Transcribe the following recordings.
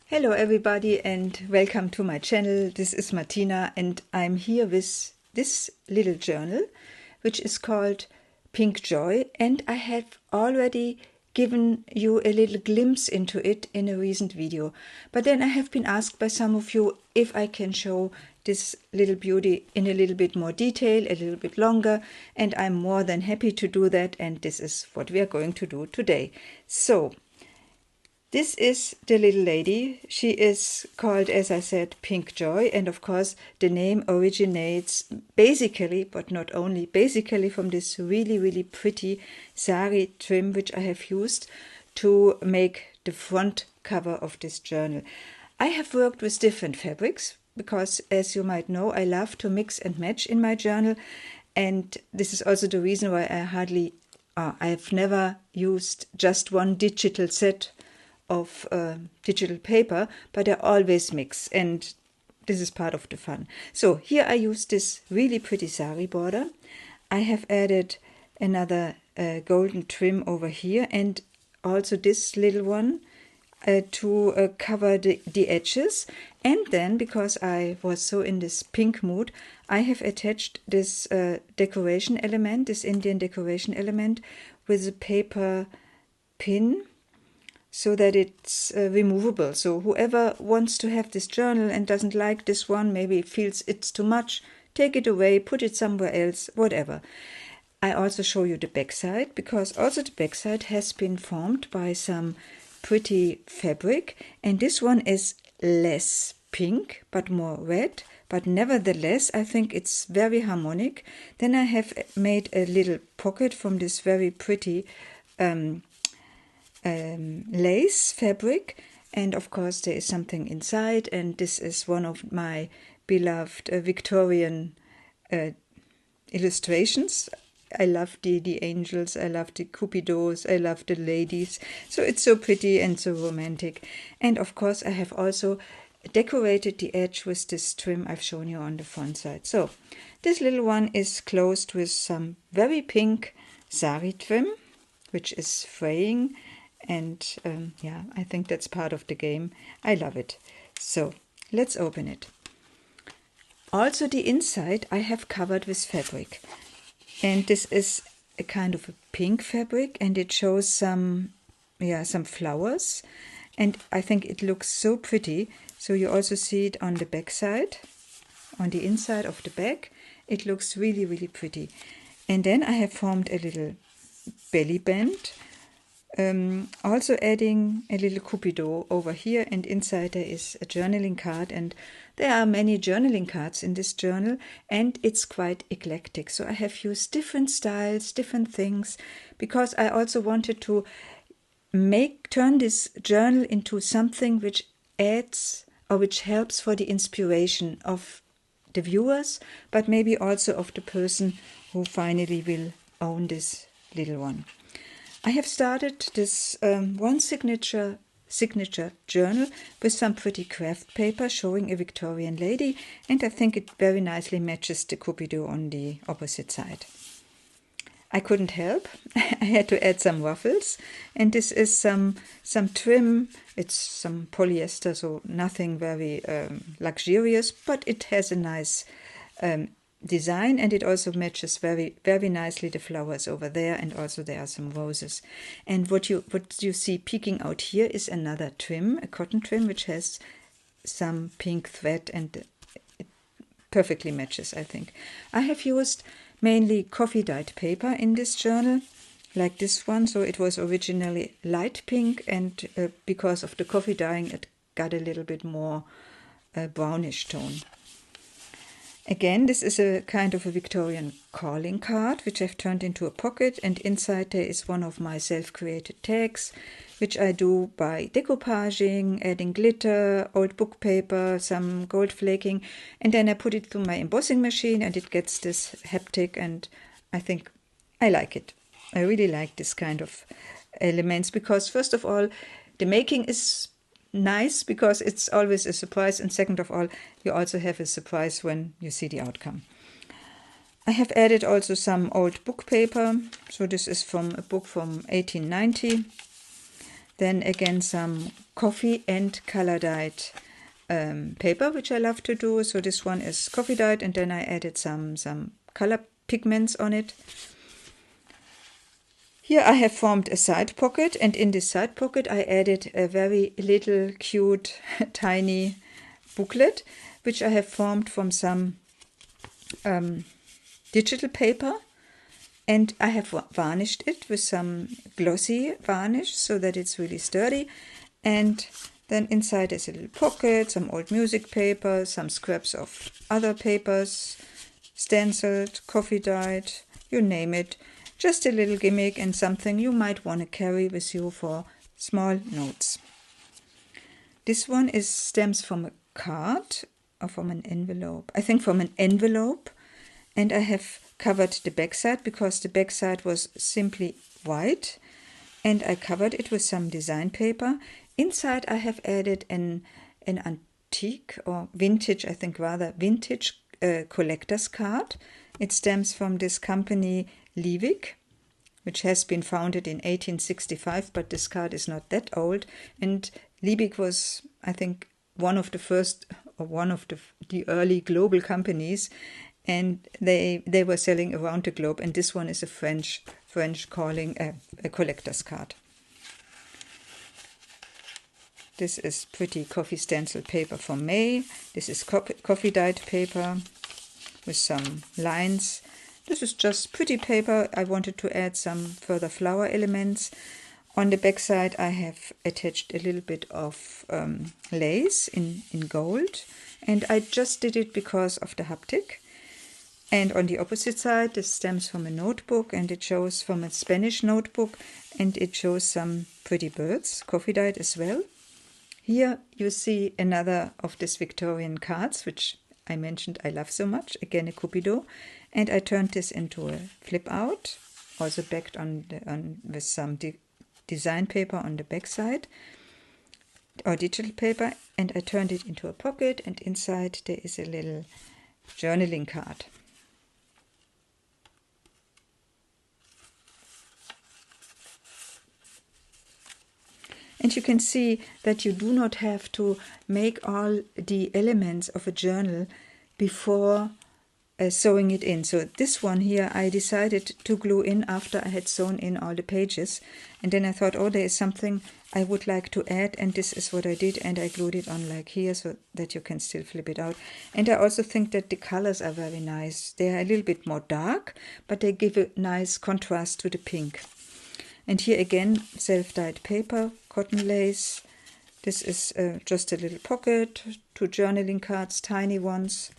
Hello everybody and welcome to my channel. This is Martina and I'm here with this little journal which is called Pink Joy, and I have already given you a little glimpse into it in a recent video. But then I have been asked by some of you if I can show this little beauty in a little bit more detail, a little bit longer, and I'm more than happy to do that, and this is what we are going to do today. So this is the little lady. She is called, as I said, Pink Joy, and of course the name originates basically, but not only basically, from this really pretty sari trim which I have used to make the front cover of this journal. I have worked with different fabrics because, as you might know, I love to mix and match in my journal, and this is also the reason why I have never used just one digital set of digital paper, but I always mix, and this is part of the fun. So here I use this really pretty sari border. I have added another golden trim over here, and also this little one to cover the edges. And then, because I was so in this pink mood, I have attached this decoration element, this Indian decoration element, with a paper pin, so that it's removable. So whoever wants to have this journal and doesn't like this one, maybe feels it's too much, take it away, put it somewhere else, whatever. I also show you the backside, because also the backside has been formed by some pretty fabric, and this one is less pink but more red, but nevertheless I think it's very harmonic. Then I have made a little pocket from this very pretty lace fabric, and of course there is something inside, and this is one of my beloved Victorian illustrations. I love the angels, I love the cupidos, I love the ladies, so it's so pretty and so romantic. And of course I have also decorated the edge with this trim I've shown you on the front side. So this little one is closed with some very pink sari trim, which is fraying. And yeah, I think that's part of the game. I love it. So let's open it. Also the inside I have covered with fabric. And this is a kind of a pink fabric, and it shows some flowers. And I think it looks so pretty. So you also see it on the back side, on the inside of the back. It looks really pretty. And then I have formed a little belly band. Also adding a little cupido over here, and inside there is a journaling card, and there are many journaling cards in this journal, and it's quite eclectic. So I have used different styles, different things, because I also wanted to turn this journal into something which adds or which helps for the inspiration of the viewers, but maybe also of the person who finally will own this little one. I have started this one signature journal with some pretty craft paper showing a Victorian lady, and I think it very nicely matches the cupido on the opposite side. I couldn't help. I had to add some ruffles, and this is some trim. It's some polyester, so nothing very luxurious, but it has a nice design, and it also matches very nicely the flowers over there, and also there are some roses. And what you see peeking out here is another trim, a cotton trim, which has some pink thread, and it perfectly matches, I think. I have used mainly coffee dyed paper in this journal, like this one. So it was originally light pink, and because of the coffee dyeing it got a little bit more brownish tone. Again, this is a kind of a Victorian calling card, which I've turned into a pocket, and inside there is one of my self-created tags, which I do by decoupaging, adding glitter, old book paper, some gold flaking, and then I put it through my embossing machine, and it gets this haptic, and I think I like it. I really like this kind of elements, because first of all, the making is nice because it's always a surprise, and second of all, you also have a surprise when you see the outcome. I have added also some old book paper. So this is from a book from 1890. Then again some coffee and color dyed paper, which I love to do. So this one is coffee dyed, and then I added some color pigments on it. Here I have formed a side pocket, and in this side pocket I added a very little cute tiny booklet, which I have formed from some digital paper, and I have varnished it with some glossy varnish so that it's really sturdy. And then inside is a little pocket, some old music paper, some scraps of other papers, stenciled, coffee dyed, you name it. Just a little gimmick and something you might want to carry with you for small notes. This one stems from a card or from an envelope. I think from an envelope. And I have covered the backside because the backside was simply white. And I covered it with some design paper. Inside I have added an antique or vintage, I think rather vintage collector's card. It stems from this company Liebig, which has been founded in 1865, but this card is not that old. And Liebig was, I think, one of the first or one of the early global companies, and they were selling around the globe. And this one is a French calling a collector's card. This is pretty coffee stencil paper from May. This is coffee dyed paper with some lines. This is just pretty paper. I wanted to add some further flower elements. On the back side I have attached a little bit of lace in gold, and I just did it because of the haptic. And on the opposite side, this stems from a notebook, and it shows from a Spanish notebook, and it shows some pretty birds, coffee dyed as well. Here you see another of these Victorian cards, which I mentioned I love so much, again a Cupido, and I turned this into a flip out, also backed with some design paper on the back side, or digital paper, and I turned it into a pocket, and inside there is a little journaling card. And you can see that you do not have to make all the elements of a journal before sewing it in. So this one here I decided to glue in after I had sewn in all the pages. And then I thought, oh, there is something I would like to add, and this is what I did, and I glued it on like here so that you can still flip it out. And I also think that the colors are very nice. They are a little bit more dark, but they give a nice contrast to the pink. And here again, self-dyed paper, cotton lace. This is just a little pocket, 2 journaling cards, tiny ones.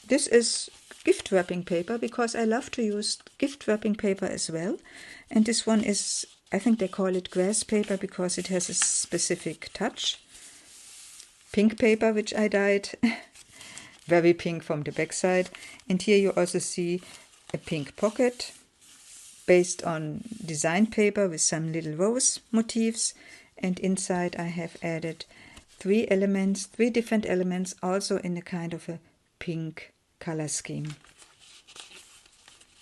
This is gift wrapping paper because I love to use gift wrapping paper as well. And this one is, I think they call it grass paper because it has a specific touch. Pink paper, which I dyed, very pink from the backside. And here you also see a pink pocket, based on design paper with some little rose motifs, and inside I have added 3 different elements, also in a kind of a pink color scheme.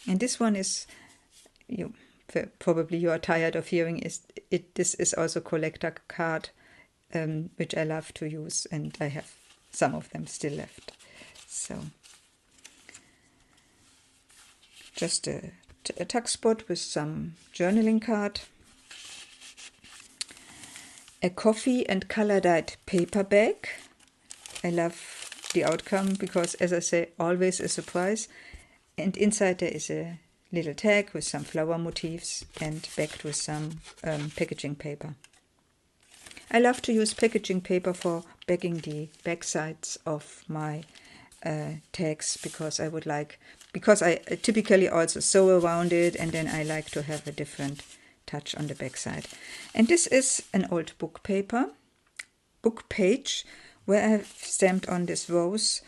And this one is, probably you are tired of hearing, this is also collector card, which I love to use, and I have some of them still left. So just a tuck spot with some journaling card, a coffee and color dyed paper bag. I love the outcome because, as I say, always a surprise. And inside there is a little tag with some flower motifs and backed with some packaging paper. I love to use packaging paper for backing the back sides of my tags because I typically also sew around it, and then I like to have a different touch on the back side. And this is an old book page where I have stamped on this rose.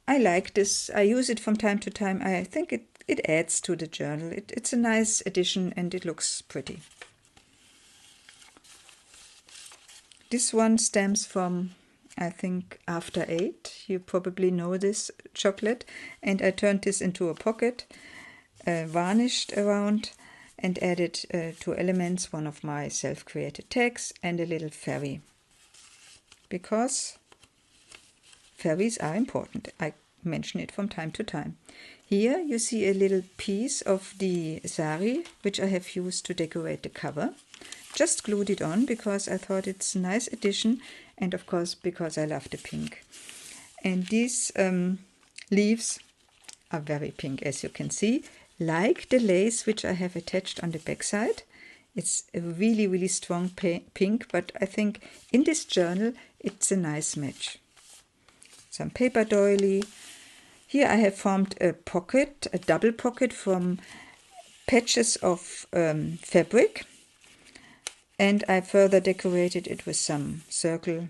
I like this. I use it from time to time. I think it adds to the journal. It's a nice addition and it looks pretty. This one stems from, I think, After 8. You probably know this chocolate. And I turned this into a pocket, varnished around. and added 2 elements, one of my self-created tags and a little fairy, because fairies are important. I mention it from time to time. Here you see a little piece of the sari, which I have used to decorate the cover. Just glued it on because I thought it's a nice addition, and of course because I love the pink. And these leaves are very pink, as you can see, like the lace which I have attached on the back side. It's a really, really strong pink, but I think in this journal it's a nice match. Some paper doily. Here I have formed a pocket, a double pocket from patches of fabric, and I further decorated it with some circle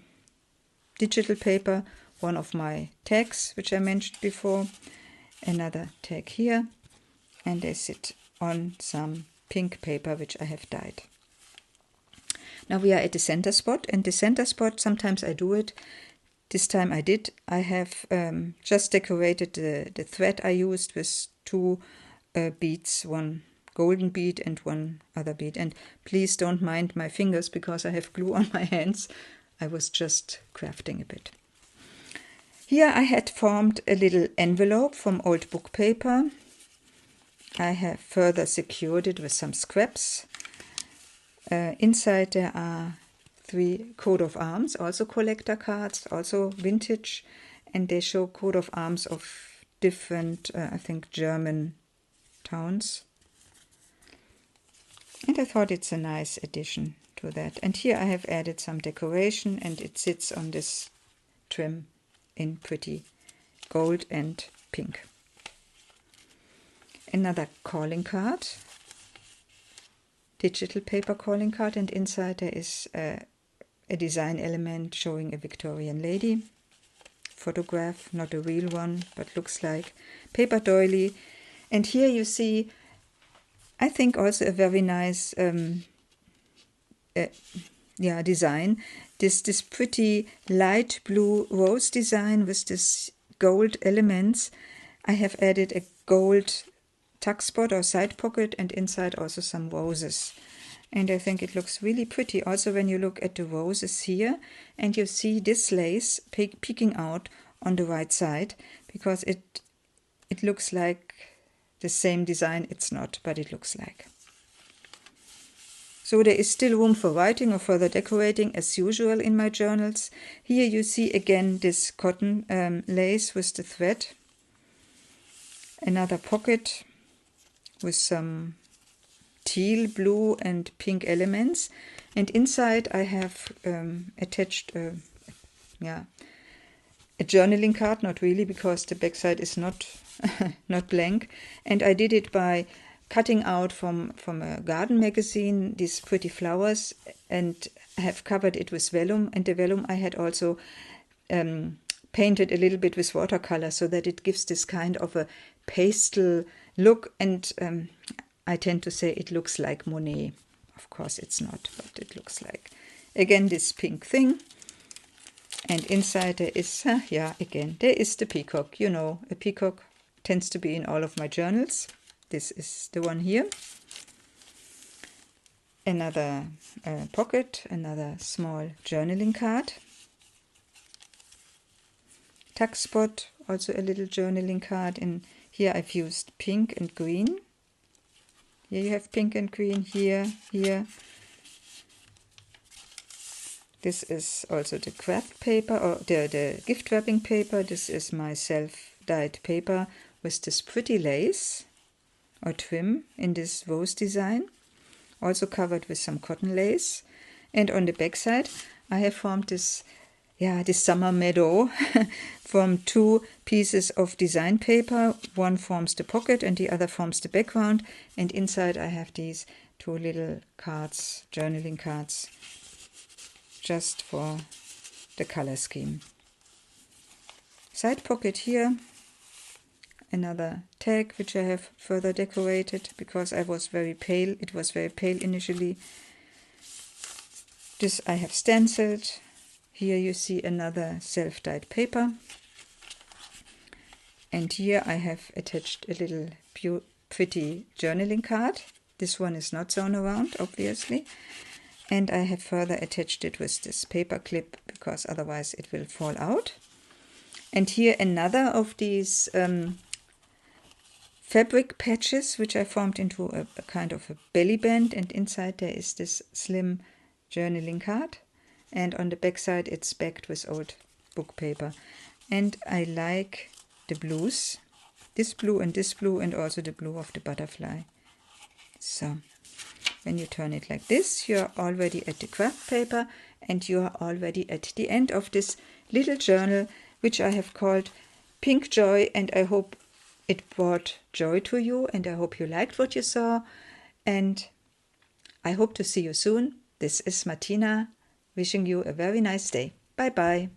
digital paper, one of my tags which I mentioned before, another tag here, and they sit on some pink paper which I have dyed. Now we are at the center spot, and the center spot, sometimes I do it. This time I did. I have just decorated the thread I used with 2 beads, one golden bead and one other bead. And please don't mind my fingers because I have glue on my hands. I was just crafting a bit. Here I had formed a little envelope from old book paper. I have further secured it with some scraps. Inside there are 3 coat of arms, also collector cards, also vintage, and they show coat of arms of different, I think, German towns. And I thought it's a nice addition to that. And here I have added some decoration, and it sits on this trim in pretty gold and pink. Another calling card, digital paper calling card, and inside there is a design element showing a Victorian lady. Photograph, not a real one, but looks like. Paper doily. And here you see, I think also a very nice design. This pretty light blue rose design with this gold elements. I have added a gold tuck spot or side pocket, and inside also some roses. And I think it looks really pretty also when you look at the roses here and you see this lace peeking out on the right side, because it looks like the same design. It's not, but it looks like. So there is still room for writing or further decorating as usual in my journals. Here you see again this cotton lace with the thread. Another pocket with some teal, blue and pink elements, and inside I have attached a journaling card, not really because the backside is not not blank, and I did it by cutting out from a garden magazine these pretty flowers and have covered it with vellum, and the vellum I had also painted a little bit with watercolor so that it gives this kind of a pastel look, and I tend to say it looks like Monet. Of course it's not, but it looks like. Again, this pink thing. And inside there is, again, there is the peacock. You know, a peacock tends to be in all of my journals. This is the one here. Another pocket, another small journaling card. Tuck spot, also a little journaling card. And here I've used pink and green. Here you have pink and green, here. This is also the craft paper, or the gift wrapping paper. This is my self-dyed paper with this pretty lace or trim in this rose design. Also covered with some cotton lace. And on the back side I have formed this summer meadow from 2 pieces of design paper. One forms the pocket and the other forms the background. And inside I have these 2 little cards, journaling cards, just for the color scheme. Side pocket here. Another tag which I have further decorated because I was very pale. It was very pale initially. This I have stenciled. Here you see another self-dyed paper. And here I have attached a little pretty journaling card This one is not sewn around, obviously. And I have further attached it with this paper clip because otherwise it will fall out. And here another of these fabric patches which I formed into a kind of a belly band, and inside there is this slim journaling card, and on the back side it's backed with old book paper. And I like the blues, this blue and also the blue of the butterfly. So when you turn it like this, you're already at the craft paper, and you are already at the end of this little journal which I have called Pink Joy, and I hope it brought joy to you, and I hope you liked what you saw, and I hope to see you soon. This is Martina, wishing you a very nice day. Bye bye.